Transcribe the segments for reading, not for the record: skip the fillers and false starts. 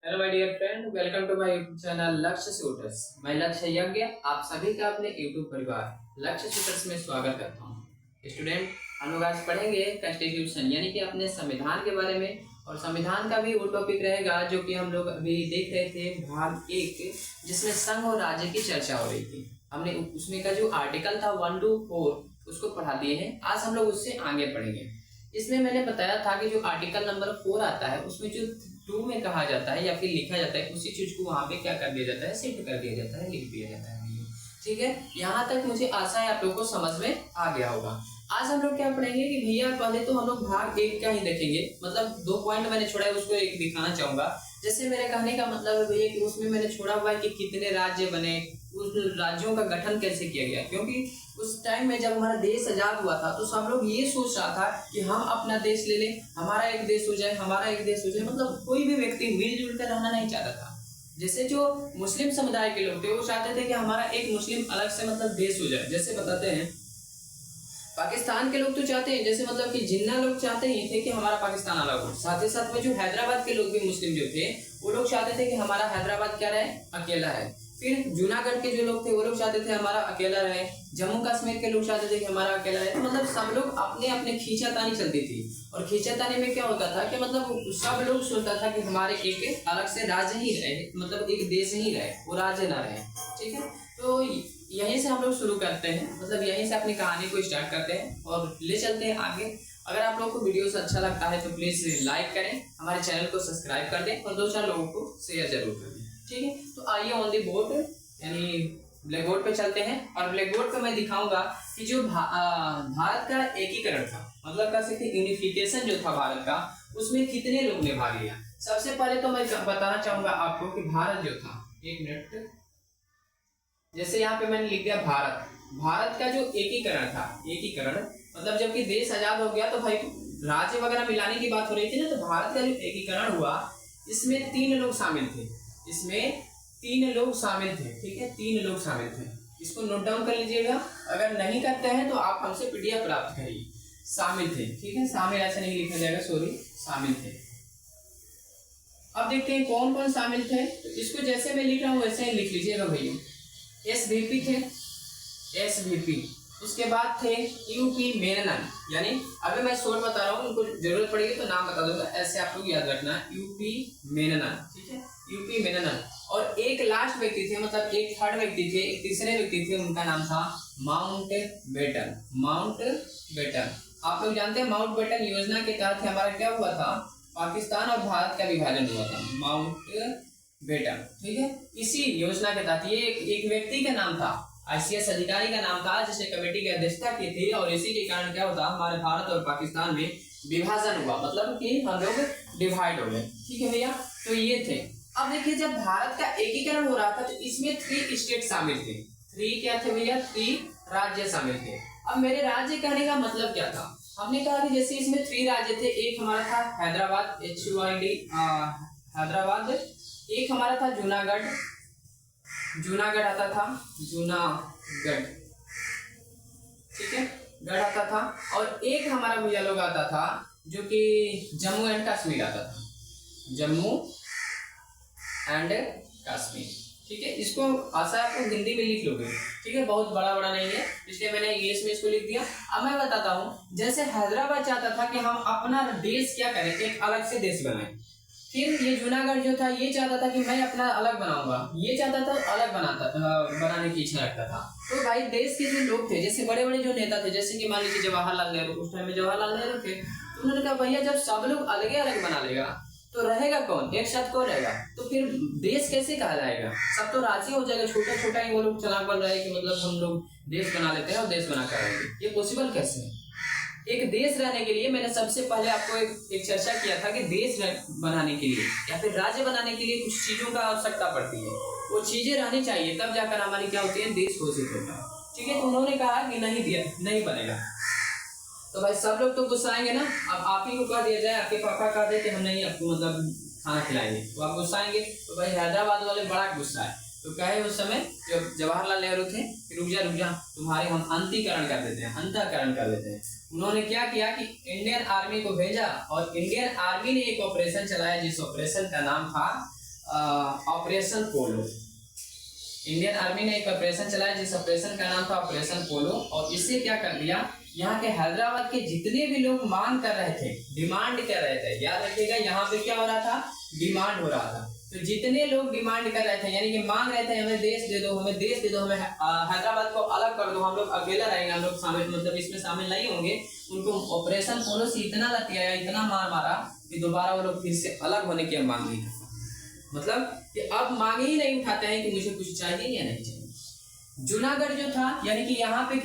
Hello my dear friend, welcome to my YouTube channel Lakshya shooters. मैं लक्ष्य यज्ञ आप सभी का अपने यूट्यूब परिवार लक्ष्य शूटर्स में स्वागत करता हूं। स्टूडेंट, हम लोग आज पढ़ेंगे कॉन्स्टिट्यूशन यानी कि अपने संविधान के बारे में। और संविधान का भी वो टॉपिक रहेगा जो कि हम लोग अभी देख रहे थे, भाग 1, जिसमें संघ और राज्य की चर्चा हो रही थी। हमने उसमें का जो आर्टिकल था 1 to 4 उसको पढ़ा दिए हैं। आज हम लोग उससे आगे पढ़ेंगे। इसमें मैंने बताया था कि जो आर्टिकल नंबर 4 आता है उसमें जो 2 में कहा जाता है या फिर लिखा जाता है, उसी चीज को वहां पे क्या कर दिया जाता है, शिफ्ट कर दिया जाता है, लिख दिया जाता है। ठीक है, यहाँ तक मुझे आशा है आप लोगों को समझ में आ गया होगा। आज हम लोग क्या पढ़ेंगे कि भैया पहले तो हम लोग भाग 1 का ही देखेंगे। मतलब 2 पॉइंट मैंने छोड़ा है, उसको एक दिखाना चाहूंगा। जैसे मेरे कहने का मतलब है भैया कि उसमें मैंने छोड़ा हुआ है कि कितने राज्य बने, उस राज्यों का गठन कैसे किया गया। क्योंकि उस टाइम में जब हमारा देश आजाद हुआ था तो सब लोग ये सोच रहा था कि हम अपना देश ले लें, हमारा एक देश हो जाए, हमारा एक देश हो जाए। मतलब कोई भी व्यक्ति मिलजुल कर रहना नहीं चाहता था। जैसे जो मुस्लिम समुदाय के लोग थे वो चाहते थे कि हमारा एक मुस्लिम अलग से मतलब देश हो जाए। जैसे बताते हैं पाकिस्तान के लोग तो चाहते हैं, जैसे मतलब कि जिन्ना लोग चाहते ही थे कि हमारा पाकिस्तान अलग हो। साथ ही साथ में जो हैदराबाद के लोग भी मुस्लिम जो थे वो लोग चाहते थे कि हमारा हैदराबाद क्या रहे, अकेला रहे। फिर जूनागढ़ के जो लोग थे वो लोग चाहते थे हमारा अकेला रहे। जम्मू कश्मीर के लोग चाहते थे कि हमारा अकेला रहे। तो मतलब सब लोग अपने अपने खींचातानी चलती थी। और खींचातानी में क्या होता था कि मतलब सब लोग सोचता था कि हमारे एक अलग से राज्य ही रहे, मतलब एक देश ही रहे, वो राज्य ना रहे। ठीक है, तो यहीं से हम लोग शुरू करते हैं, मतलब यहीं से अपनी कहानी को स्टार्ट करते हैं और ले चलते हैं आगे। अगर आप लोगों को वीडियो से अच्छा लगता है तो प्लीज लाइक करें, हमारे चैनल को सब्सक्राइब कर दें और 2-4 लोगों को शेयर जरूर कर दें। ठीक है, तो आइए ऑन दी बोर्ड यानी ब्लैक बोर्ड पे चलते हैं। और ब्लैक बोर्ड पे मैं दिखाऊंगा कि जो भारत का एकीकरण था, मतलब कह सकते यूनिफिकेशन जो था भारत का, उसमें कितने लोग ने भाग लिया। सबसे पहले तो मैं बताना चाहूंगा आपको कि भारत जो था, एक मिनट, जैसे यहाँ पे मैंने लिख दिया भारत। भारत का जो एकीकरण था, एकीकरण मतलब जबकि देश आजाद हो गया तो भाई राज्य वगैरह मिलाने की बात हो रही थी ना, तो भारत का जो एकीकरण हुआ इसमें 3 लोग शामिल थे। इसमें 3 लोग शामिल थे। ठीक है, 3 लोग शामिल थे। इसको नोट डाउन कर लीजिएगा। अगर नहीं करते हैं तो आप हमसे पीडीएफ प्राप्त करिए। शामिल थे, ठीक है, शामिल ऐसे नहीं लिखा जाएगा, सॉरी, शामिल थे। अब देखते हैं कौन कौन शामिल थे। तो इसको जैसे मैं लिख रहा हूँ वैसे ही लिख लीजिएगा भैया। एसवीपी थे, एसवीपी। उसके बाद थे यूपी मेनन, यानी अभी मैं शोर बता रहा हूँ, उनको जरूरत पड़ेगी तो नाम बता दूंगा, ऐसे आप लोग याद रखना, यूपी मेनन। ठीक है, यूपी मेनन। और एक लास्ट व्यक्ति थे, मतलब एक थर्ड व्यक्ति थे, एक तीसरे व्यक्ति थे, उनका नाम था माउंट बेटन। माउंट बेटन, आप लोग जानते हैं माउंट बेटन योजना के तहत हमारा क्या हुआ था, पाकिस्तान और भारत का विभाजन हुआ था। माउंट बेटन, ठीक है, इसी योजना के तहत, ये एक व्यक्ति का नाम था, आईसीएस अधिकारी का नाम था, जिसने कमेटी की अध्यक्षता की थी। और इसी के कारण क्या होता, हमारे भारत और पाकिस्तान में विभाजन हुआ, मतलब कि हम लोग डिवाइड हो गए। ठीक है भैया, तो ये थे। अब देखिए, जब भारत का एकीकरण हो रहा था तो इसमें 3 स्टेट शामिल थे। 3 क्या थे भैया, 3 राज्य शामिल थे। अब मेरे राज्य कहने का मतलब क्या था, हमने कहा कि जैसे इसमें 3 राज्य थे। एक हमारा था हैदराबाद, हैदराबाद। एक हमारा था जूनागढ़, जूनागढ़ आता था, जूनागढ़, ठीक है, गढ़ आता था। और एक हमारा भैया लोग आता था जो कि जम्मू एंड कश्मीर आता था, जम्मू एंड कश्मीर। ठीक है, इसको आशा है आप हिंदी में लिख लोगे। ठीक है, बहुत बड़ा बड़ा नहीं है, इसलिए मैंने इंग्लिश में इसको लिख दिया। अब मैं बताता हूँ, जैसे हैदराबाद चाहता था कि हम अपना देश क्या करें, एक अलग से देश बनाएं। फिर ये जूनागढ़ जो था ये चाहता था कि मैं अपना अलग बनाऊंगा, ये चाहता था अलग बनाने की इच्छा रखता था। तो भाई देश के जो लोग थे, जैसे बड़े बड़े जो नेता थे, जैसे कि मान लीजिए जवाहरलाल नेहरू, उस टाइम में जवाहरलाल नेहरू थे, तो उन्होंने कहा भैया जब सब लोग अलग अलग बना लेगा तो रहेगा कौन, एक साथ कौन रहेगा, तो फिर देश कैसे कहा जाएगा, सब तो राज्य हो जाएगा, छोटा छोटा ही वो लोग चला बन रहे हैं कि मतलब हम लोग देश बना लेते हैं और देश बना कर रहेंगे। ये पॉसिबल कैसे है। एक देश रहने के लिए मैंने सबसे पहले आपको एक चर्चा किया था कि देश बनाने के लिए या फिर राज्य बनाने के लिए कुछ चीजों का आवश्यकता पड़ती है, वो चीजें रहनी चाहिए, तब जाकर हमारी क्या होती है, देश घोषित होता है। ठीक है, तो उन्होंने कहा कि नहीं दिया, नहीं बनेगा। तो भाई सब लोग तो गुस्साएंगे ना। अब आप ही को कह दिया जाए, आपके पापा कह दे कि हम नहीं आपको मतलब खाना खिलाएंगे, तो आप गुस्साएंगे। तो भाई हैदराबाद वाले बड़ा गुस्सा है, तो कहे उस समय जो जवाहरलाल नेहरू थे, रुक जा तुम्हारे हम अंतीकरण कर देते हैं, अंतःकरण कर देते हैं। उन्होंने क्या किया कि इंडियन आर्मी को भेजा और इंडियन आर्मी ने एक ऑपरेशन चलाया, जिस ऑपरेशन का नाम था ऑपरेशन पोलो। इंडियन आर्मी ने एक ऑपरेशन चलाया जिस ऑपरेशन का नाम था ऑपरेशन पोलो। और इससे क्या कर दिया, यहाँ के हैदराबाद के जितने भी लोग मांग कर रहे थे, डिमांड कर रहे थे, याद रखिएगा यहाँ पे क्या हो रहा था, डिमांड हो रहा था। तो जितने लोग डिमांड कर रहे थे यानी कि मांग रहे थे हमें देश दे दो, हमें देश दे दो, हमें हैदराबाद को अलग कर दो, हम लोग अकेला रहेंगे, हम लोग शामिल मतलब इसमें शामिल नहीं होंगे, उनको ऑपरेशन पोलो से इतना लतियाया, इतना मार मारा कि दोबारा वो लोग फिर से अलग होने की मांग नहीं करते। मतलब कि अब मांग ही नहीं उठाते हैं कि मुझे कुछ चाहिए या नहीं चाहिए। जूनागढ़ जो था यानी कि यहाँ पे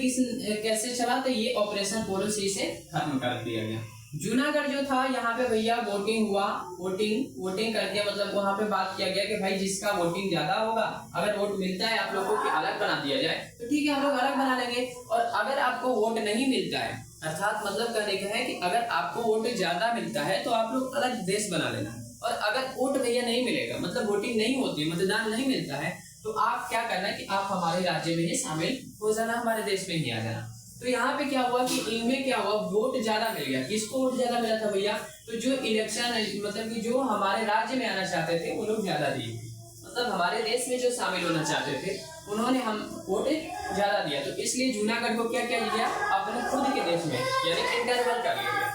कैसे चला, तो ये ऑपरेशन पोलो से इसे खत्म कर दिया गया। जूनागढ़ जो था यहाँ पे भैया वोटिंग हुआ, वोटिंग कर दिया, मतलब वहाँ पे बात किया गया कि भाई जिसका वोटिंग ज्यादा होगा, अगर वोट मिलता है आप लोगों को अलग बना दिया जाए तो ठीक है, हम लोग अलग बना लेंगे। और अगर आपको वोट नहीं मिलता है, अर्थात मतलब कहने का है कि अगर आपको वोट ज्यादा मिलता है तो आप लोग अलग देश बना लेना। और अगर वोट भैया नहीं मिलेगा, मतलब वोटिंग नहीं होती, मतदान नहीं मिलता है, तो आप क्या करना है कि आप हमारे राज्य में ही शामिल हो जाना, हमारे देश में ही आ जाना। तो यहाँ पे क्या हुआ कि इनमें क्या हुआ, वोट ज्यादा मिल गया। किसको वोट ज्यादा मिला था भैया, तो जो इलेक्शन मतलब कि जो हमारे राज्य में आना चाहते थे वो लोग ज्यादा दिए, मतलब हमारे देश में जो शामिल होना चाहते थे उन्होंने हम वोट ज्यादा दिया। तो इसलिए जूनागढ़ को क्या किया गया, अपने खुद के देश में यानी इंटरवल कर लिया गया,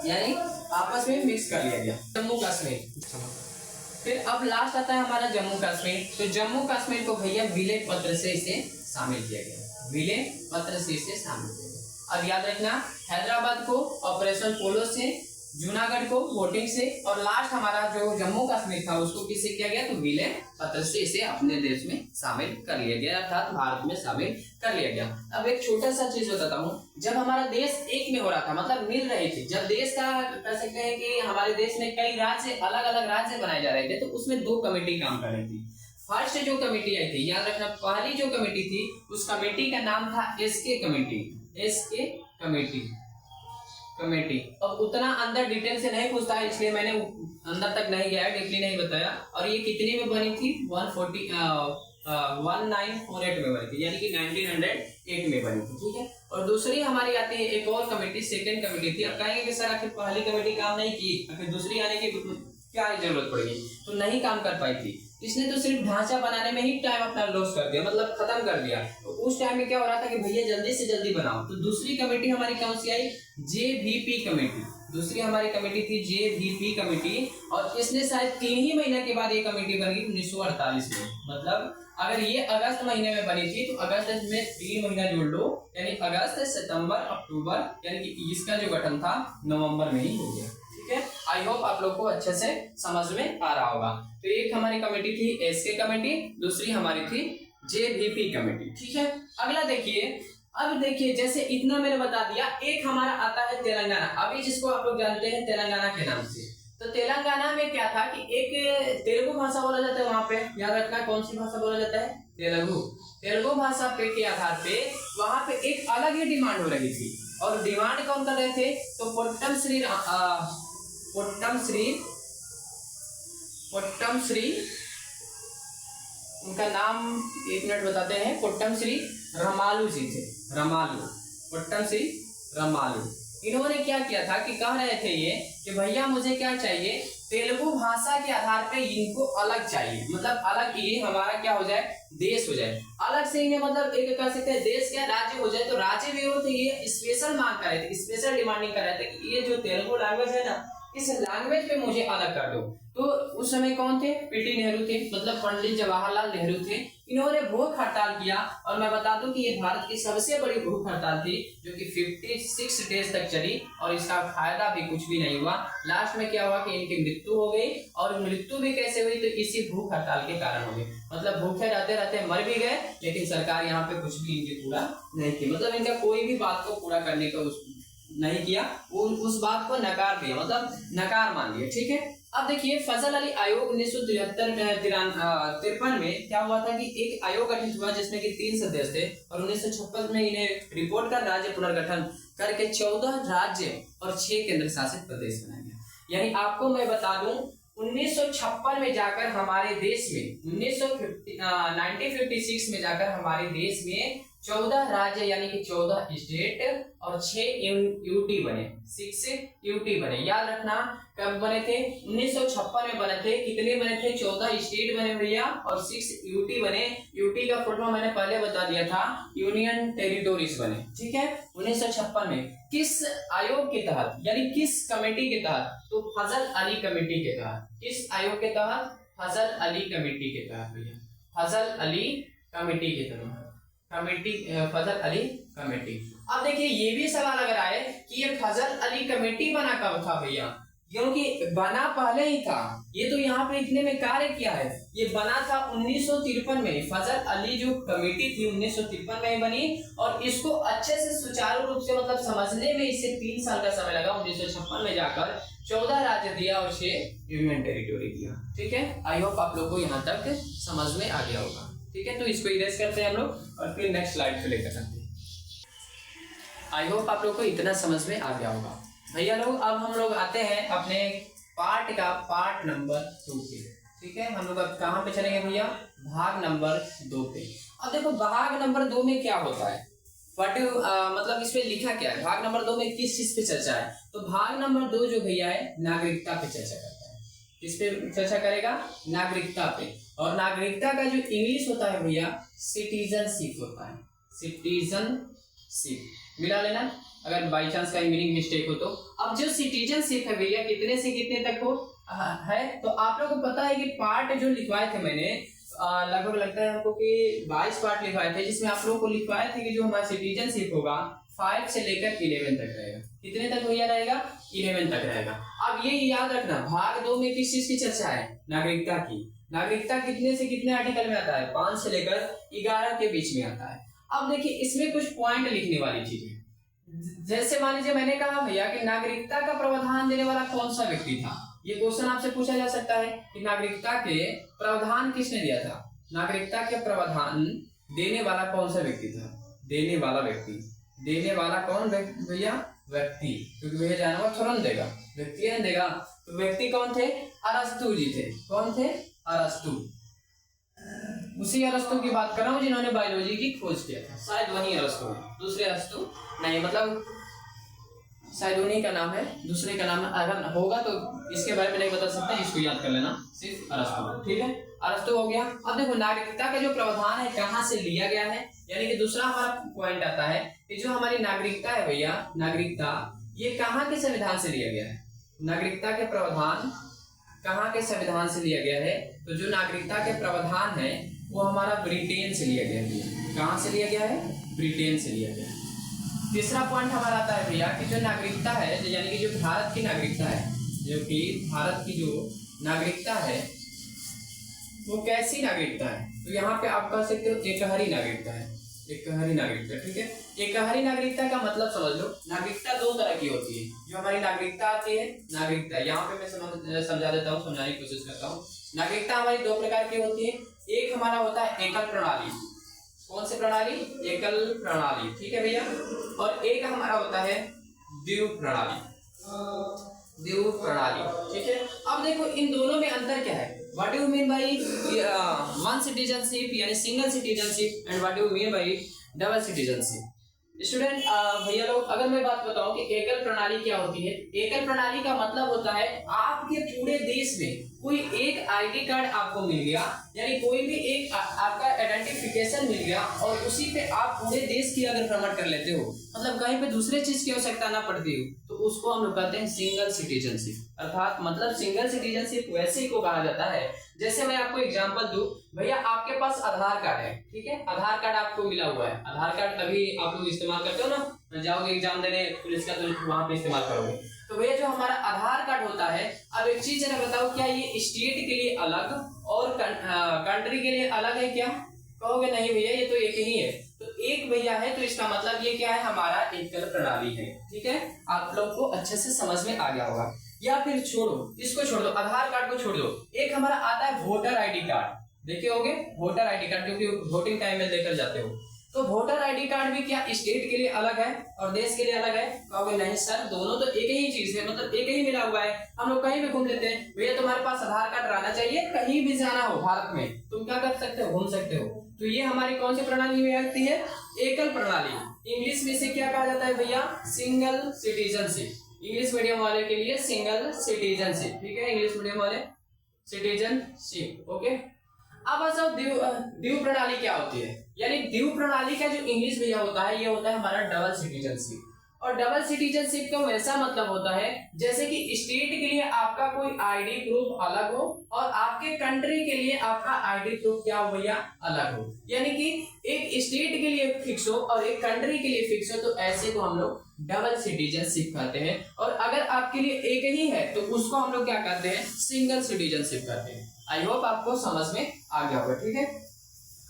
यानी आपस में मिक्स कर लिया गया। जम्मू कश्मीर, फिर अब लास्ट आता है हमारा जम्मू कश्मीर। तो जम्मू कश्मीर को भैया विलय पत्र से इसे शामिल किया गया, विलय पत्र से इसे शामिल किया गया। अब याद रखना, हैदराबाद को ऑपरेशन पोलो से, जूनागढ़ को वोटिंग से, और लास्ट हमारा जो जम्मू कश्मीर था उसको किससे किया गया, तो विलय पत्र से इसे अपने देश में शामिल कर लिया गया, अर्थात भारत में शामिल कर लिया गया। अब एक छोटा सा चीज बताता हूँ, जब हमारा देश एक में हो रहा था, मतलब मिल रही थी, जब देश का कह सकते हैं कि हमारे देश में कई राज्य, अलग अलग राज्य बनाए जा रहे थे, तो उसमें दो कमेटी काम कर रही थी। फर्स्ट जो कमेटी आई थी, याद रखना, पहली जो कमेटी थी उस कमेटी का नाम था एसके कमेटी, एसके कमेटी। अब उतना अंदर डिटेल से नहीं पूछता है, इसलिए मैंने अंदर तक नहीं गया, डीपली नहीं बताया। और ये कितने में बनी थी, 1948 में बनी थी, यानी कि 1908 में बनी थी, ठीक है। और दूसरी हमारी आती है एक और कमेटी, सेकंड कमेटी थी। अब कहेंगे कि सर आखिर पहली कमेटी काम नहीं की, आखिर दूसरी आने की क्या जरूरत पड़ेगी, तो नहीं काम कर पाई थी, इसने तो सिर्फ ढांचा बनाने में ही टाइम अपना लॉस कर दिया, मतलब खत्म कर दिया। तो उस टाइम में क्या हो रहा था कि भैया जल्दी से जल्दी बनाओ। तो दूसरी कमेटी हमारी कौन सी आई, जेवीपी कमेटी। दूसरी हमारी कमेटी थी जेवीपी कमेटी, और इसने शायद 3 ही महीने के बाद ये कमेटी बनी 1948 में। मतलब अगर ये अगस्त महीने में बनी थी तो अगस्त में 3 महीना जोड़ लो, यानी अगस्त, सितंबर, अक्टूबर, यानी कि इसका जो गठन था नवंबर में ही हो गया, ठीक है। आई होप आप लोग को अच्छे से समझ में आ रहा होगा। तो एक हमारी कमेटी थी एसके कमेटी, दूसरी हमारी थी जेवीपी कमेटी, ठीक है। अगला देखिए, अब देखिए जैसे इतना मैंने बता दिया, एक हमारा आता है तेलंगाना, अभी जिसको आप लोग जानते हैं तेलंगाना के नाम से। तो तेलंगाना में क्या था कि एक तेलुगु भाषा बोला जाता है, वहां पे याद रखना कौन सी भाषा बोला जाता है, तेलुगु भाषा पे के आधार पे वहां पे एक अलग ही डिमांड हो रही थी। और डिमांड कौन कर रहे थे, तो पोट्टम श्री उनका नाम 1 मिनट बताते हैं, पोट्टम श्री रमालू जी थे, पोट्टम श्री रमालू। इन्होंने क्या किया था कि कह रहे थे ये कि भैया मुझे क्या चाहिए, तेलुगु भाषा के आधार पे इनको अलग चाहिए, मतलब अलग, ये हमारा क्या हो जाए, देश हो जाए अलग से इन्हें, मतलब एक कह सकते हैं देश क्या, राज्य हो जाए। तो राज्य भी हो, तो ये स्पेशल मांग कर रहे थे, स्पेशल डिमांडिंग कर रहे थे कि ये जो तेलुगु लैंग्वेज है ना, इस लैंग्वेज पे मुझे अलग कर दो। तो उस समय कौन थे, पीटी नेहरू थे, मतलब पंडित जवाहरलाल नेहरू थे। इन्होंने भूख हड़ताल किया, और मैं बता दूं कि ये भारत की सबसे बड़ी भूख हड़ताल थी, जो कि 56 डेज तक चली, और इसका फायदा भी कुछ भी नहीं हुआ। लास्ट में क्या हुआ कि इनकी मृत्यु हो गई, और मृत्यु भी कैसे हुई, तो इसी भूख हड़ताल के कारण हो गई। मतलब भूखे रहते रहते मर भी गए, लेकिन सरकार यहाँ पे कुछ भी इनकी पूरा नहीं की, मतलब इनका कोई भी बात को पूरा करने का नहीं किया, वो उस बात को नकार दिया, मतलब नकार मान लिया, ठीक है। अब देखिए फजल अली आयोग 1953 में क्या हुआ था कि एक आयोग गठित हुआ जिसमें कि 3 सदस्य थे, और 1956 में इन्हें रिपोर्ट कर राज्य पुनर्गठन करके 14 राज्य और 6 केंद्र शासित प्रदेश बनाया गया। यानी आपको मैं बता दूं 1956 में जाकर हमारे देश में 1956 में जाकर हमारे देश में 14 राज्य यानी कि 14 स्टेट और 6 यूटी बने, 6 यूटी बने। याद रखना कब बने थे? 1956 में बने थे। कितने बने थे? 14 स्टेट बने भैया और 6 यूटी बने। यूटी का फुल फॉर्म मैंने पहले बता दिया था, यूनियन टेरिटोरीज बने। ठीक है, 1956 में किस आयोग के तहत यानी किस कमेटी के तहत? तो फजल अली कमेटी के तहत। किस आयोग के तहत? फजल अली कमेटी के तहत भैया, फजल अली कमेटी के तहत, कमेटी फजल अली कमेटी। अब देखिए ये भी सवाल अगर आए कि ये फजल अली कमेटी बना कब था भैया, क्योंकि बना पहले ही था। ये तो यहाँ पे लिखने में कार्य किया है, ये बना था 1953 में। फजल अली जो कमेटी थी 1953 में बनी और इसको अच्छे से सुचारू रूप से मतलब समझने में इसे 3 साल का समय लगा। 1956 में जाकर 14 राज्य दिया और 6 यूनियन टेरिटोरी दिया। ठीक है, आई होप आप लोग को यहाँ तक समझ में आ गया होगा। ठीक है, तो इसको इरेज करते हैं हम लोग और फिर नेक्स्ट स्लाइड पे लेकर चलते हैं। आई होप आप लोग को इतना समझ में आ गया होगा भैया लोग। अब हम लोग आते हैं अपने पार्ट नंबर 2 पे। ठीक है, हम लोग अब कहाँ पे चलेंगे भैया? भाग नंबर 2 पे। अब देखो भाग नंबर 2 में क्या होता है, मतलब इसमें लिखा क्या है? भाग नंबर 2 में किस चीज पे चर्चा है? तो भाग नंबर 2 जो भैया है नागरिकता पे चर्चा करता है। किस पे चर्चा करेगा? नागरिकता पे। और नागरिकता का जो इंग्लिश होता है भैया सिटीजनशिप होता है। सिटीजनशिप मिला लेना अगर बाई चांस का मीनिंग मिस्टेक हो तो। अब जो सिटीजनशिप है भैया कितने से कितने तक हो है? तो आप लोगों को पता है कि पार्ट जो लिखवाए थे मैंने लगभग लगता है हमको कि 22 पार्ट लिखवाए थे, जिसमें आप लोगों को लिखवाए थे कि जो हमारा सिटीजनशिप होगा 5 से लेकर 11 तक रहेगा। कितने तक भैया रहेगा? 11 तक रहेगा। अब ये याद रखना भाग 2 में किस चीज की चर्चा है? नागरिकता की। नागरिकता कितने से कितने आर्टिकल में आता है? 5 से लेकर 11 के बीच में आता है। अब देखिए इसमें कुछ पॉइंट लिखने वाली चीजें, जैसे मान लीजिए मैंने कहा भैया कि नागरिकता का प्रावधान देने वाला कौन सा व्यक्ति था। ये क्वेश्चन आपसे पूछा जा सकता है कि नागरिकता के प्रावधान किसने दिया था? नागरिकता के प्रावधान देने वाला कौन सा व्यक्ति था? देने वाला व्यक्ति, देने वाला कौन भैया? व्यक्ति, क्योंकि भैया जानवर थोड़ा ना देगा, व्यक्ति नहीं देगा। तो व्यक्ति कौन थे? अरस्तु जी थे। कौन थे? अरस्तु। उसी अरस्तु की बात कर रहा हूँ जिन्होंने बायोलॉजी की खोज किया था। शायद वही अरस्तु है, दूसरे अरस्तु नहीं, मतलब शायद उन्हीं का नाम है, दूसरे का नाम अगर होगा तो इसके बारे में नहीं बता सकता, इसको याद कर लेना, सिर्फ अरस्तु। ठीक है, अरस्तु हो गया। अब देखो नागरिकता का जो प्रावधान है कहाँ से लिया गया है, यानी कि दूसरा हमारा पॉइंट आता है कि जो हमारी नागरिकता है भैया, नागरिकता ये कहाँ के संविधान से लिया गया है? नागरिकता के प्रावधान कहाँ के संविधान से लिया गया है? तो जो नागरिकता के प्रावधान है वो हमारा ब्रिटेन से लिया गया है। कहाँ से लिया गया है? ब्रिटेन से लिया गया है। तीसरा पॉइंट हमारा आता है भैया कि जो नागरिकता है यानी कि जो भारत की नागरिकता है, जो कि भारत की जो नागरिकता है वो कैसी नागरिकता है? तो यहाँ पे आप कह सकते हो एकहरी नागरिकता है। एकहरी नागरिकता, ठीक है। एकहरी नागरिकता का मतलब समझ लो, नागरिकता 2 तरह की होती है। जो हमारी नागरिकता आती है, नागरिकता यहाँ पे मैं समझा देता हूँ, समझाने की कोशिश करता हूँ। नागरिकता हमारी 2 प्रकार की होती है। एक हमारा होता है एकल प्रणाली। कौन सी प्रणाली? एकल प्रणाली, ठीक है भैया। और एक हमारा होता है द्विव प्रणाली। द्विव प्रणाली, ठीक है। अब देखो इन दोनों में अंतर क्या है? What do you mean by one citizenship यानी single citizenship and what do you mean by double citizenship? Student भैया लोग, अगर मैं बात बताऊं कि एकल प्रणाली क्या होती है, एकल प्रणाली का मतलब होता है आपके पूरे देश में कोई एक आईडी कार्ड आपको मिल गया, यानी कोई भी एक आपका आइडेंटिफिकेशन मिल गया और उसी पे आप पूरे देश की अगर भ्रमण कर लेते हो, मतलब कहीं पे दूसरे चीज की आवश्यकता ना पड़ती हो, तो उसको हम लोग कहते हैं सिंगल सिटीजनशिप। अर्थात मतलब सिंगल सिटीजनशिप वैसे ही को कहा जाता है, जैसे मैं आपको एग्जांपल दूं, भैया आपके पास आधार कार्ड है, ठीक है, आधार कार्ड आपको मिला हुआ है। आधार कार्ड अभी आप लोग इस्तेमाल करते हो ना, जाओगे एग्जाम देने पुलिस का तो वहां पे इस्तेमाल करोगे। तो भैया जो हमारा आधार कार्ड होता है, अब एक चीज जरा बताओ, क्या ये स्टेट के लिए अलग और कंट्री के लिए अलग है क्या? कहोगे नहीं भैया ये तो एक ही है। तो एक भैया है, तो इसका मतलब ये क्या है? हमारा एकल प्रणाली है, ठीक है। आप लोग को अच्छे से समझ में आ गया होगा। या फिर छोड़ो, इसको छोड़ दो, आधार कार्ड को छोड़ दो, एक हमारा आता है वोटर आईडी कार्ड। देखे होगे वोटर आईडी कार्ड, क्योंकि वोटिंग टाइम में लेकर जाते हो। तो वोटर आईडी कार्ड भी क्या स्टेट के लिए अलग है और देश के लिए अलग है? कहोगे नहीं सर, दोनों तो एक ही चीज है, मतलब एक ही मिला हुआ है, हम लोग कहीं भी घूम लेते हैं। भैया तुम्हारे पास आधार कार्ड रहना चाहिए, कहीं भी जाना हो भारत में तुम क्या कर सकते हो, घूम सकते हो। तो ये हमारी कौन सी प्रणाली में आती है? एकल प्रणाली। इंग्लिश में से क्या कहा जाता है भैया? Single citizenship. इंग्लिश मीडियम वाले के लिए सिंगल सिटीजनशिप, ठीक है, इंग्लिश मीडियम वाले सिटीजनशिप, ओके। अब अच्छा द्विव प्रणाली क्या होती है? यानी द्विव प्रणाली का जो इंग्लिश भैया होता है, ये होता है हमारा डबल सिटीजनशिप। और डबल सिटीजनशिप का वैसा मतलब होता है जैसे कि स्टेट के लिए आपका कोई आईडी प्रूफ अलग हो और आपके कंट्री के लिए आपका आईडी प्रूफ क्या हो भैया? अलग हो। यानी कि एक स्टेट के लिए फिक्स हो और एक कंट्री के लिए फिक्स हो, तो ऐसे को हम लोग डबल सिटीजनशिप कहते हैं। और अगर आपके लिए एक ही है तो उसको हम लोग क्या कहते हैं? सिंगल सिटीजनशिप कहते हैं। आई होप आपको समझ में आ गया होगा, ठीक है।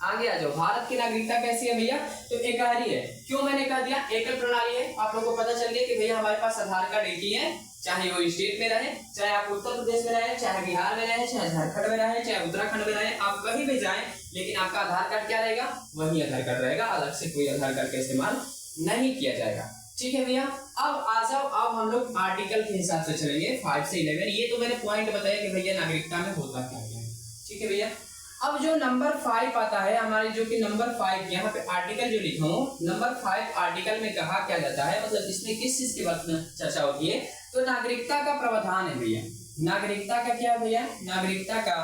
आगे आ जाओ। भारत की नागरिकता कैसी है भैया? तो एकहरी है। क्यों मैंने कह दिया एकल प्रणाली है? आप लोगों को पता चल गया कि भैया हमारे पास आधार कार्ड एक ही है, चाहे वो स्टेट में रहे, चाहे आप उत्तर प्रदेश में रहे, चाहे बिहार में रहे, चाहे झारखंड में रहे, चाहे उत्तराखंड में रहे, आप कहीं भी जाएं, लेकिन आपका आधार कार्ड क्या रहेगा? वही आधार कार्ड रहेगा, अलग से कोई आधार कार्ड का इस्तेमाल नहीं किया जाएगा, ठीक है भैया। अब आ जाओ, अब हम लोग आर्टिकल के हिसाब से चलेंगे 5 से 11। ये तो मैंने पॉइंट बताया कि भैया नागरिकता में होता क्या है, ठीक है भैया। अब जो नंबर 5 आता है हमारी, जो कि नंबर 5 यहाँ पे आर्टिकल जो लिखा हूँ, नंबर 5 आर्टिकल में कहा क्या जाता है, मतलब इसमें किस चीज के बारे में चर्चा होती है? तो नागरिकता का प्रावधान है भैया। नागरिकता का क्या भैया? नागरिकता का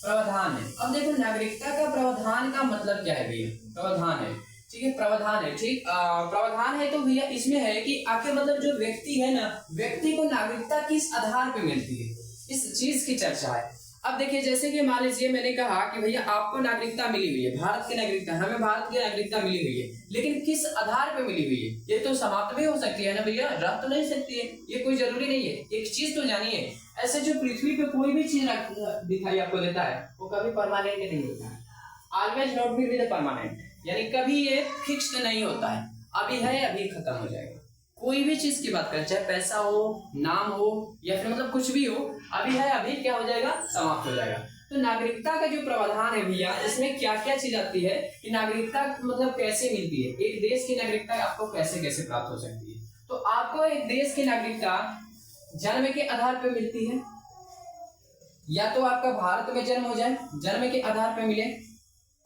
प्रावधान है। अब देखो नागरिकता का प्रावधान का मतलब क्या है भैया? प्रावधान है, ठीक है, प्रावधान है, ठीक। प्रावधान है तो भैया इसमें है कि आखिर मतलब जो व्यक्ति है ना, व्यक्ति को नागरिकता किस आधार पे मिलती है, इस चीज की चर्चा है। अब देखिए जैसे कि मान लीजिए मैंने कहा कि भैया आपको नागरिकता मिली हुई है, भारत की नागरिकता, हमें भारत की नागरिकता मिली हुई है, लेकिन किस आधार पे मिली हुई है? ये तो समाप्त भी हो सकती है ना भैया, रह तो नहीं सकती है, ये कोई जरूरी नहीं है। एक चीज तो जानिए, ऐसे जो पृथ्वी पे कोई भी चीज दिखाई आपको देता है वो कभी परमानेंट नहीं होता है। Always not be with permanent, यानी कभी ये फिक्स्ड नहीं होता है, अभी है अभी खत्म हो जाएगा। कोई भी चीज की बात करें, चाहे पैसा हो, नाम हो, या फिर मतलब कुछ भी हो, अभी है अभी क्या हो जाएगा? समाप्त हो जाएगा। तो नागरिकता का जो प्रावधान है भैया, इसमें क्या क्या चीज आती है कि नागरिकता मतलब कैसे मिलती है, एक देश की नागरिकता आपको कैसे कैसे प्राप्त हो सकती है। तो आपको एक देश की नागरिकता जन्म के आधार पर मिलती है, या तो आपका भारत में जन्म हो जाए, जन्म के आधार पर मिले,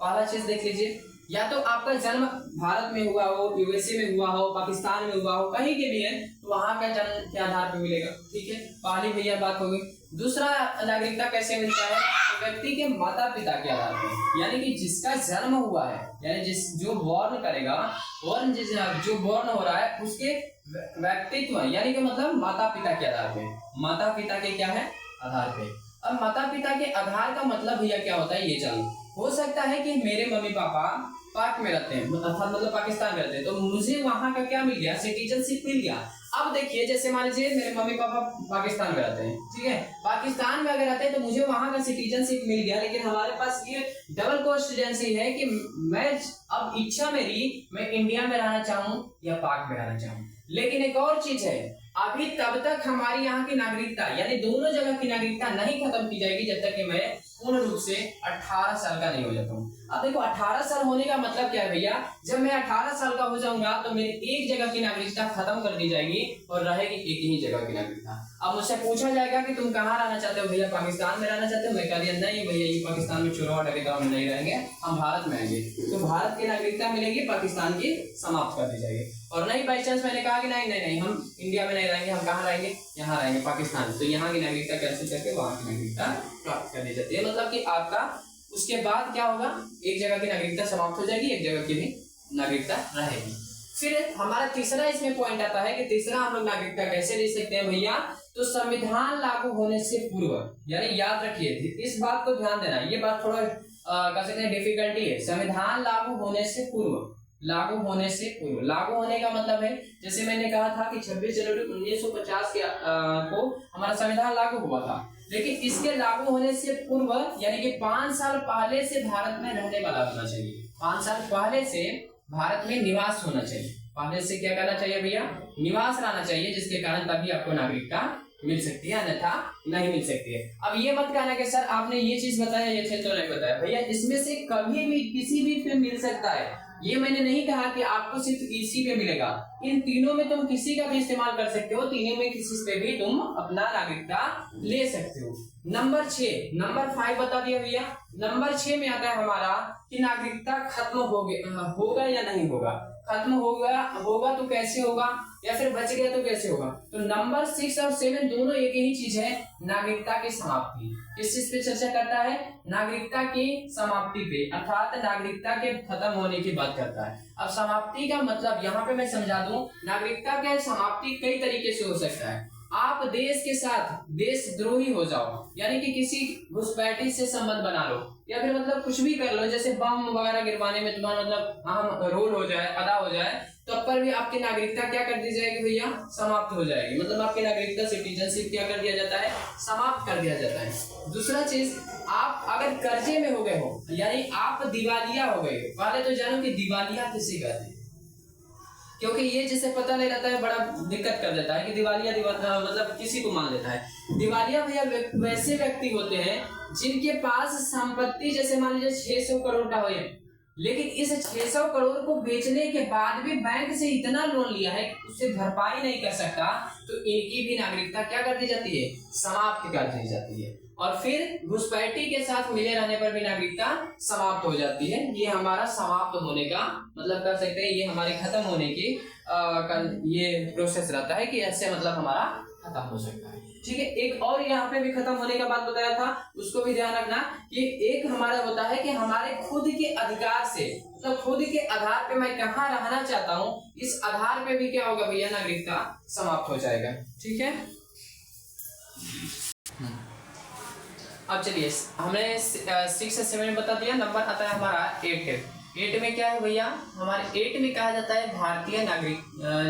पहला चीज देख लीजिए, या तो आपका जन्म भारत में हुआ हो, यूएसए में हुआ हो, पाकिस्तान में हुआ हो, कहीं के भी है, तो वहां का जन्म के आधार पर मिलेगा, ठीक है, पहली भैया बात होगी। दूसरा नागरिकता कैसे मिलता है? तो व्यक्ति के माता पिता के आधार पर, यानी कि जिसका जन्म हुआ है, यानी जिस जो बॉर्न करेगा, जो बॉर्न हो रहा है उसके व्यक्तित्व, यानी कि मतलब माता पिता के आधार पे, माता पिता के क्या है? आधार पे। अब माता पिता के आधार का मतलब भैया क्या होता है, ये जानो। हो सकता है कि मेरे मम्मी पापा पाक में रहते हैं, मतलब पाकिस्तान में रहते हैं, तो मुझे वहां का क्या मिल गया? सिटीजनशिप मिल गया। अब देखिए जैसे मान लीजिए मेरे मम्मी पापा पाकिस्तान में रहते हैं, ठीक है, पाकिस्तान में अगर रहते हैं तो मुझे वहां का सिटीजनशिप मिल गया, लेकिन हमारे पास ये डबल कोसिडेंसी है कि मैं अब इच्छा मेरी, मैं इंडिया में रहना चाहूँ या पाक में रहना चाहूँ। लेकिन एक और चीज है, अभी तब तक हमारी यहाँ की नागरिकता, यानी दोनों जगह की नागरिकता नहीं खत्म की जाएगी जब तक कि मैं पूर्ण रूप से 18 साल का नहीं हो जाता हूँ। अब देखो 18 साल होने का मतलब क्या है भैया? जब मैं 18 साल का हो जाऊंगा तो मेरी एक जगह की नागरिकता खत्म कर दी जाएगी और रहेगी एक ही जगह की नागरिकता। अब मुझसे पूछा जाएगा कि तुम कहाँ रहना चाहते हो भैया? पाकिस्तान में रहना चाहते हो? मैं कह दिया नहीं भैया, ये पाकिस्तान में चुनाव डकेगा में नहीं रहेंगे, हम भारत में आएंगे। तो भारत की नागरिकता मिलेगी, पाकिस्तान की समाप्त कर दी जाएगी। और नहीं बाई चांस मैंने कहा कि नहीं हम इंडिया में नहीं रहेंगे, हम कहाँ रहेंगे? यहाँ रहेंगे पाकिस्तान, तो यहाँ की नागरिकता कैंसिल करके वहां की नागरिकता प्राप्त कर दी जाती है। मतलब कि आपका उसके बाद क्या होगा? एक जगह की नागरिकता समाप्त हो जाएगी, एक जगह की भी नागरिकता रहेगी। फिर हमारा तीसरा इसमें पॉइंट आता है कि तीसरा हम लोग नागरिकता कैसे ले सकते हैं भैया? तो संविधान लागू होने से पूर्व, यानी याद रखिए इस बात को ध्यान देना, ये बात थोड़ा कह सकते हैं डिफिकल्टी है। संविधान लागू होने से पूर्व, लागू होने से पूर्व, लागू होने का मतलब है जैसे मैंने कहा था कि 26 जनवरी 1950 को हमारा संविधान लागू हुआ था, लेकिन इसके लागू होने से पूर्व यानी कि 5 साल पहले से भारत में रहने वाला होना चाहिए, 5 साल पहले से भारत में निवास होना चाहिए। पहले से क्या करना चाहिए भैया? निवास रहना चाहिए, जिसके कारण तभी आपको नागरिकता मिल सकती है, अन्यथा नहीं मिल सकती है। अब ये मत कहना कि सर आपने ये चीज बताया, ये चीज तो नहीं बताया। भैया इसमें से कभी भी किसी भी पे मिल सकता है, ये मैंने नहीं कहा कि आपको सिर्फ इसी पे मिलेगा, इन तीनों में तुम किसी का भी इस्तेमाल कर सकते हो, तीनों में किसी पे भी तुम अपना नागरिकता ले सकते हो। नंबर 6, नंबर 5 बता दिया भैया। नंबर 6 में आता है हमारा कि नागरिकता खत्म होगा या नहीं होगा। खत्म होगा तो कैसे होगा, या फिर बच गया तो कैसे होगा। तो नंबर 6 और 7 दोनों एक ही चीज है, नागरिकता की समाप्ति। किस चीज पे चर्चा करता है, नागरिकता की समाप्ति पे, अर्थात नागरिकता के खत्म होने की बात करता है। अब समाप्ति का मतलब यहाँ पे मैं समझा दूं, नागरिकता के समाप्ति कई तरीके से हो सकता है। आप देश के साथ देशद्रोही हो जाओ, यानी कि किसी घुसपैठी से संबंध बना लो, या फिर मतलब कुछ भी कर लो, जैसे बम वगैरह गिरवाने में तुम्हारा मतलब अहम रोल हो जाए, अदा हो जाए, तब पर भी आपकी नागरिकता क्या कर दी जाएगी भैया, समाप्त हो जाएगी। मतलब आपकी नागरिकता सिटीजनशिप क्या कर दिया जाता है, समाप्त कर दिया जाता है। दूसरा चीज, आप अगर कर्जे में हो गए हो, यानी आप दिवालिया हो गए हो। पहले तो जानो कि दिवालिया किसे कहते हैं, क्योंकि ये जिसे पता नहीं रहता है बड़ा दिक्कत कर देता है कि दिवालिया मतलब किसी को मान लेता है। दिवालिया भैया वैसे व्यक्ति होते हैं जिनके पास संपत्ति जैसे मान लीजिए 600 करोड़ का हो, लेकिन इस 600 करोड़ को बेचने के बाद भी बैंक से इतना लोन लिया है कि उससे भरपाई नहीं कर सकता, तो इनकी भी नागरिकता क्या कर दी जाती है, समाप्त कर दी जाती है। और फिर घुसपैठी के साथ मिले रहने पर भी नागरिकता समाप्त हो जाती है। ये हमारा समाप्त होने का मतलब कर सकते हैं, ये हमारे खत्म होने की ये प्रोसेस रहता है कि ऐसे मतलब हमारा खत्म हो सकता है। ठीक है, एक और यहाँ पे भी खत्म होने का बात बताया था, उसको भी ध्यान रखना कि एक हमारा होता है कि हमारे खुद के अधिकार से, मतलब खुद के आधार पे मैं कहाँ रहना चाहता हूँ, इस आधार पे भी क्या होगा भैया, नागरिकता समाप्त हो जाएगा। ठीक है, अब चलिए हमने 6 से 7 बता दिया। नंबर आता है हमारा 8 में क्या है भैया, हमारे 8 में कहा जाता है भारतीय नागरिक,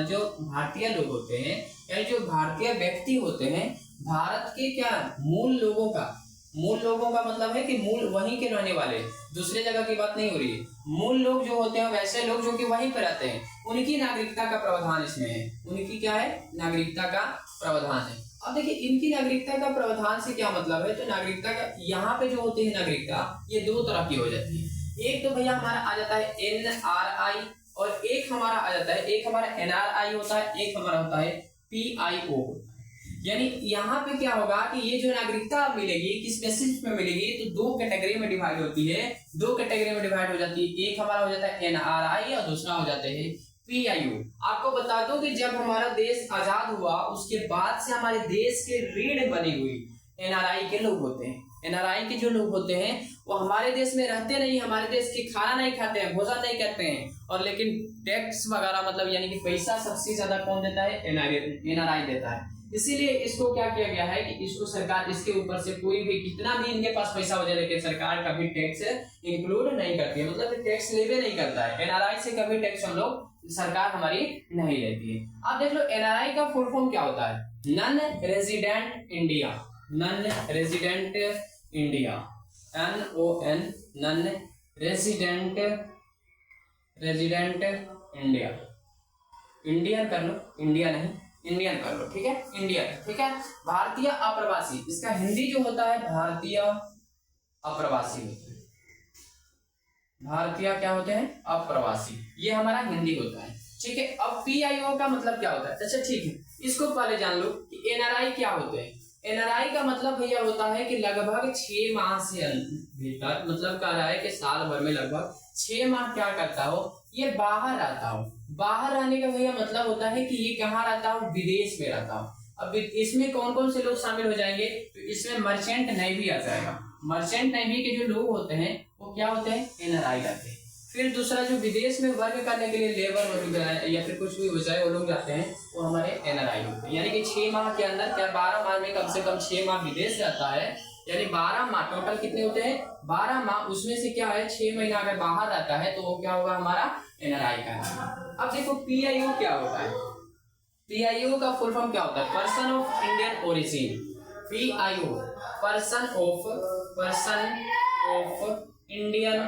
जो भारतीय लोग होते हैं यानी जो भारतीय व्यक्ति होते हैं, भारत के क्या मूल लोगों का मतलब है कि मूल वहीं के रहने वाले, दूसरे जगह की बात नहीं हो रही है। मूल लोग जो होते हैं, वैसे लोग जो कि वहीं पर रहते हैं, उनकी नागरिकता का प्रावधान इसमें है। उनकी क्या है, नागरिकता का प्रावधान है। अब देखिए इनकी नागरिकता का प्रावधान से क्या मतलब है, तो नागरिकता का यहाँ पे जो होती है नागरिकता, ये 2 तरह की हो जाती है। एक तो भैया हमारा आ जाता है NRI, और एक हमारा आ जाता है, एक हमारा NRI होता है, एक हमारा होता है PIO। यानी यहाँ पे क्या होगा कि ये जो नागरिकता मिलेगी किस बेसिस पे मिलेगी, तो 2 कैटेगरी में डिवाइड होती है, 2 कैटेगरी में डिवाइड हो जाती है। एक हमारा हो जाता है NRI और दूसरा हो जाते हैं PIO। आपको बता दो कि जब हमारा देश आजाद हुआ उसके बाद से हमारे देश के रीढ़ बनी हुई NRI के लोग होते हैं। NRI के जो लोग होते हैं वो हमारे देश में रहते नहीं, हमारे देश की खाना नहीं खाते हैं, भोजन नहीं करते हैं, और लेकिन टैक्स वगैरह मतलब यानी कि पैसा सबसे ज्यादा कौन देता है, NRI देता है। इसीलिए इसको क्या किया गया है कि इसको सरकार इसके ऊपर से कोई भी कितना भी इनके पास पैसा हो जाए, लेकिन सरकार कभी टैक्स इंक्लूड नहीं करती है, मतलब टैक्स लेवे नहीं करता है। NRI से कभी टैक्स हम लोग सरकार हमारी नहीं लेती है। आप देख लो NRI का फुल फॉर्म क्या होता है, non resident India, non resident India, NON, non resident India. Indian कर लो, इंडिया नहीं, इंडियन कर लो, ठीक है, इंडियन, ठीक है। भारतीय अप्रवासी, इसका हिंदी जो होता है भारतीय अप्रवासी होते हैं, भारतीय क्या होते हैं, अप्रवासी, ये हमारा हिंदी होता है। ठीक है, अब PIO का मतलब क्या होता है, अच्छा ठीक है, इसको पहले जान लो कि NRI क्या होते हैं। NRI का मतलब भैया होता है कि लगभग 6 माह से भीतर, मतलब कह रहा है कि साल भर में लगभग 6 माह क्या करता हो, ये बाहर आता हो। बाहर रहने का भैया मतलब होता है कि ये कहाँ रहता हो, विदेश में रहता हो। अब इसमें कौन कौन से लोग शामिल हो जाएंगे, तो इसमें मर्चेंट नेवी आ जाएगा। मर्चेंट नेवी के जो लोग होते हैं वो क्या होते हैं, NRI रहते हैं। फिर दूसरा जो विदेश में वर्क करने के लिए लेबर या फिर कुछ भी हो जाए वो लोग जाते हैं, वो हमारे NRI होते हैं। यानी कि 6 माह के अंदर क्या 12 माह में कम से कम 6 माह विदेश रहता है, यानी 12 माह टोटल कितने होते हैं, 12 माह, उसमें से क्या है 6 महीना अगर बाहर रहता है तो वो क्या होगा, हमारा NRI का। अब देखो PIO क्या होता है, PIO का फुल फॉर्म क्या होता है, person of Indian origin. PIO person of Indian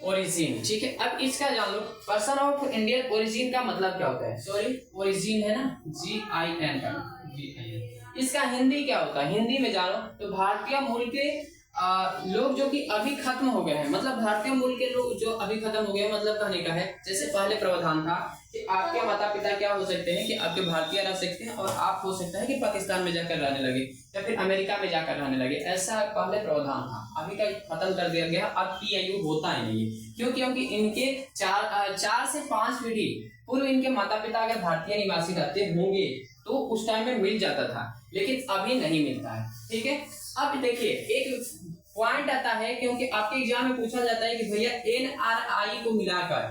origin, ठीक है। अब इसका जान लो, पर्सन ऑफ इंडियन ओरिजिन का मतलब क्या होता है, सॉरी ओरिजिन है ना, GIN का, GIN। इसका हिंदी क्या होता है, हिंदी में जानो तो भारतीय मूल के लोग जो कि अभी खत्म हो गए हैं, मतलब भारतीय मूल के लोग जो अभी खत्म हो गए, मतलब कहने का है जैसे पहले प्रावधान था कि आपके माता पिता क्या हो सकते हैं कि आपके भारतीय रह सकते हैं और आप हो सकता है कि पाकिस्तान में जाकर रहने लगे या फिर अमेरिका में जाकर रहने लगे, ऐसा पहले प्रावधान था। अभी का खत्म कर दिया गया, अब PIU होता ही नहीं है। क्योंकि इनके 4 से 5 पीढ़ी पूर्व इनके माता पिता अगर भारतीय निवासी रहते होंगे तो उस टाइम में मिल जाता था, लेकिन अभी नहीं मिलता है। ठीक है, अब देखिए एक पॉइंट आता है, क्योंकि आपके एग्जाम में पूछा जाता है कि भैया NRI को मिलाकर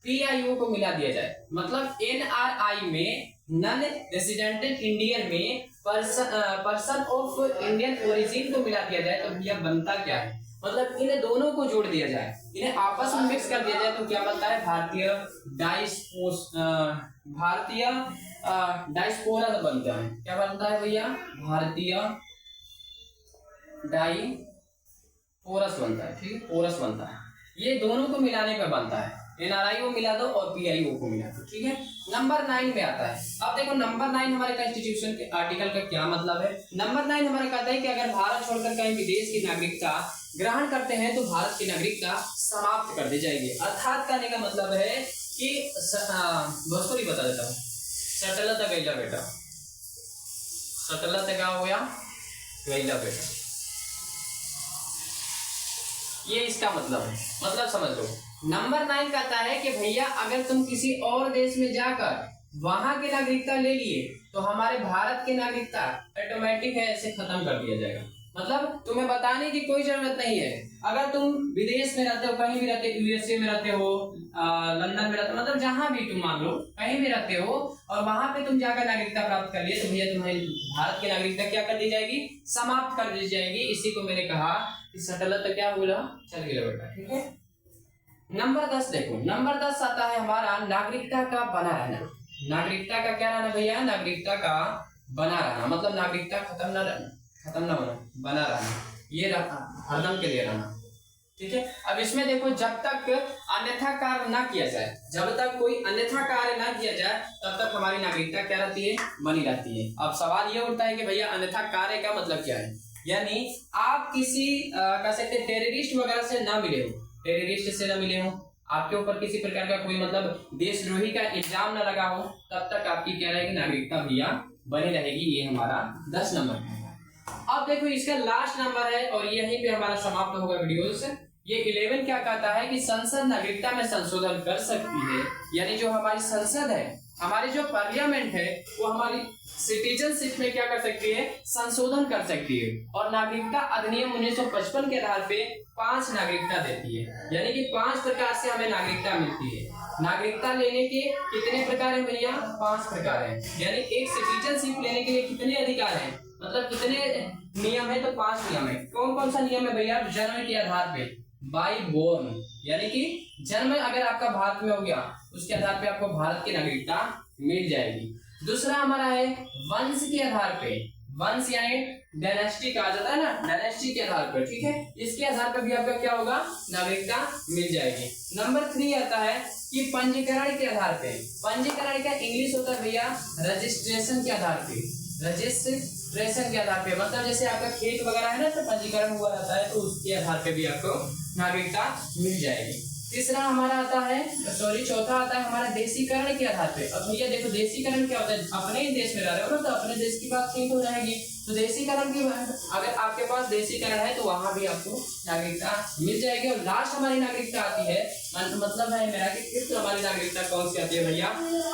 PIU को मिला दिया जाए, मतलब NRI में नॉन रेजिडेंटेड इंडियन में पर्सन ऑफ इंडियन ओरिजिन को मिला दिया जाए तो भैया बनता क्या है, मतलब इन दोनों को जोड़ दिया जाए, इन्हें आपस में मिक्स कर दिया जाए तो क्या बनता है, भारतीय डायस्पोरा बनता है। क्या बनता है भैया, भारतीय डायस्पोरस बनता है। ठीक है, पोरस बनता है, ये दोनों को मिलाने पे बनता है। NRI को मिला दो और PIO को मिला दो। ठीक है, नंबर 9 में आता है। अब देखो नंबर 9 हमारे कॉन्स्टिट्यूशन के आर्टिकल का क्या मतलब है। नंबर 9 हमारा कहता है कि अगर भारत छोड़कर कहीं विदेश की नागरिकता ग्रहण करते हैं तो भारत की नागरिकता समाप्त कर दी जाएगी। अर्थात कहने का मतलब है कि भोजपुरी बता देता हूँ, सटलत गैला बेटा, सटलत क्या हो गया, गैला बेटा, ये इसका मतलब है, मतलब समझ लो। नंबर 9 कहता है कि भैया अगर तुम किसी और देश में जाकर वहां की नागरिकता ले लिए तो हमारे भारत की नागरिकता ऑटोमेटिक है ऐसे खत्म कर दिया जाएगा। मतलब तुम्हें बताने की कोई जरूरत नहीं है। अगर तुम विदेश में रहते हो, कहीं भी रहते हो, USA में रहते हो, लंदन में रहते हो, मतलब जहां भी तुम मान लो कहीं भी रहते हो और वहां पे तुम जाकर नागरिकता प्राप्त कर लिए तो भैया तुम्हारी भारत की नागरिकता क्या कर दी जाएगी, समाप्त कर दी जाएगी। इसी को मैंने कहा कि सटलत क्या बोला, चल गया बेटा। ठीक है, नंबर 10 देखो, नंबर 10 आता है हमारा नागरिकता का बना रहना। नागरिकता का क्या रहना भैया, नागरिकता का बना रहना, मतलब नागरिकता खत्म ना रहना, खत्म ना होना, बना रहना, ये हरदम के लिए रहना। ठीक है, अब इसमें देखो जब तक अन्यथा कार्य ना किया जाए, जब तक कोई अन्यथा कार्य ना किया जाए तब तक हमारी नागरिकता क्या रहती है, बनी रहती है। अब सवाल ये उठता है कि भैया अन्यथा कार्य का मतलब क्या है, यानी आप किसी कह सकते टेररिस्ट वगैरह से ना मिले हो, टेररिस्ट से ना मिले हो, आपके ऊपर किसी प्रकार का कोई मतलब देशद्रोही का इल्जाम ना लगा हो, तब तक आपकी क्या रहेगी, नागरिकता भैया बनी रहेगी। ये हमारा 10 नंबर है। अब देखो इसका लास्ट नंबर है और यहीं पे हमारा समाप्त होगा वीडियो से। ये 11 क्या कहता है कि संसद नागरिकता में संशोधन कर सकती है, यानी जो हमारी संसद है, हमारी जो पार्लियामेंट है, वो हमारी सिटीजनशिप में क्या कर सकती है, संशोधन कर सकती है। और नागरिकता अधिनियम 1955 के आधार पे 5 नागरिकता देती है, यानी कि 5 प्रकार से हमें नागरिकता मिलती है। नागरिकता लेने के कितने प्रकार हैं भैया, 5 प्रकार हैं, यानी एक सिटीजनशिप लेने के लिए कितने अधिकार हैं, मतलब कितने नियम है, तो 5 नियम है। कौन कौन सा नियम है भैया, जन्म के आधार पे, बाई बोर्न, यानी कि जन्म अगर आपका भारत में हो गया उसके आधार पे आपको भारत की नागरिकता मिल जाएगी। दूसरा हमारा है वंश के आधार पे, वंश यानी डायनेस्टी कहा जाता है ना, डायनेस्टी के आधार पर। ठीक है, इसके आधार पर भी आपका क्या होगा, नागरिकता मिल जाएगी। नंबर 3 आता है कि पंजीकरण के आधार पे, पंजीकरण का इंग्लिश होता है भैया रजिस्ट्रेशन के आधार पे, रजिस्ट्रेशन के आधार पे, मतलब जैसे आपका खेत वगैरह है ना तो पंजीकरण हुआ रहता है तो उसके आधार पे भी आपको नागरिकता मिल जाएगी। तीसरा हमारा आता है चौथा आता है हमारा देशीकरण के आधार पे। अब भैया देखो देशीकरण क्या होता है, अपने ही देश में रह रहे हो ना तो अपने देश की बात ठीक हो रहेगी, तो देशीकरण की अगर आपके पास देशीकरण है तो वहां भी आपको नागरिकता मिल जाएगी। और लास्ट हमारी नागरिकता आती है, मतलब है मेरा कि फिफ्थ हमारी नागरिकता कौन सी आती है भैया,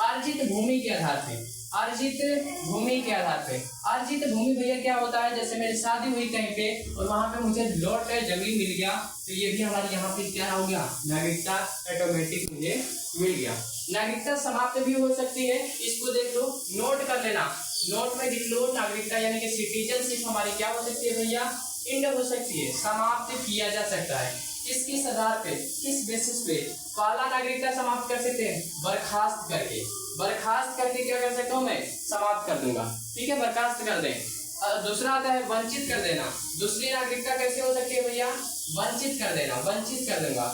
अर्जित भूमि के आधार पे, अर्जित भूमि के आधार पे। अर्जित भूमि भैया क्या होता है, जैसे मेरी शादी हुई कहीं पे और वहां पे मुझे लौट कर जमीन मिल गया तो ये भी हमारी यहाँ पे क्या हो गया, नागरिकता ऑटोमेटिक मुझे मिल गया। नागरिकता समाप्त भी हो सकती है, इसको देख लो, नोट कर लेना, नोट में लिख लो नागरिकता यानी कि सिटीजनशिप हमारी क्या हो सकती है भैया, इंड हो सकती है, समाप्त किया जा सकता है। किस आधार पे, किस बेसिस पे, पहला नागरिकता समाप्त कर सकते हैं बर्खास्त करके, बर्खास्त करके क्या कर सकता हूँ मैं, समाप्त कर दूंगा। ठीक है, बर्खास्त कर दें। दूसरा आता है वंचित कर देना, दूसरी नागरिकता कैसे हो सकती है भैया, वंचित कर देना, वंचित कर दूंगा,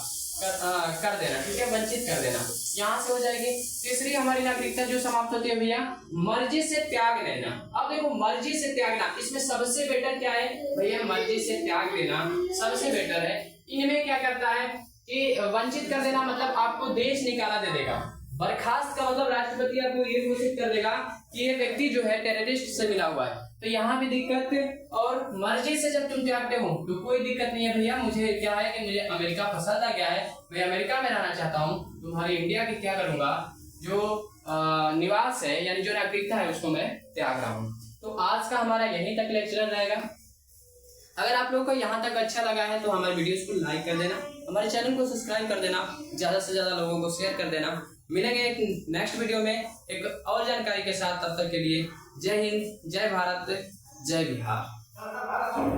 कर देना। ठीक है, वंचित कर देना। यहाँ से हो जाएगी। तीसरी हमारी नागरिकता जो समाप्त होती है भैया, मर्जी से त्याग लेना। अब देखो मर्जी से त्यागना, इसमें सबसे बेटर क्या है भैया, मर्जी से त्याग लेना सबसे बेटर है। इनमें क्या करता है कि वंचित कर देना, मतलब आपको देश निकाला दे देगा। बर्खास्त का मतलब राष्ट्रपति आपको ये घोषित कर देगा कि ये व्यक्ति जो है टेररिस्ट से मिला हुआ है, तो यहाँ भी दिक्कत। और मर्जी से जब तुम त्यागते हो तो कोई दिक्कत नहीं है भैया, मुझे क्या है कि मुझे अमेरिका पसंद आ गया है, मैं अमेरिका में रहना चाहता हूँ, तुम्हारी इंडिया की क्या करूंगा, जो निवास है यानी जो नागरिकता है उसको मैं त्याग रहा हूँ। तो आज का हमारा यहीं तक लेक्चर रहेगा। अगर आप लोगों को यहाँ तक अच्छा लगा है तो हमारे वीडियोस को लाइक कर देना, हमारे चैनल को सब्सक्राइब कर देना, ज़्यादा से ज़्यादा लोगों को शेयर कर देना। मिलेंगे एक नेक्स्ट वीडियो में एक और जानकारी के साथ, तब तक के लिए जय हिंद, जय भारत, जय बिहार।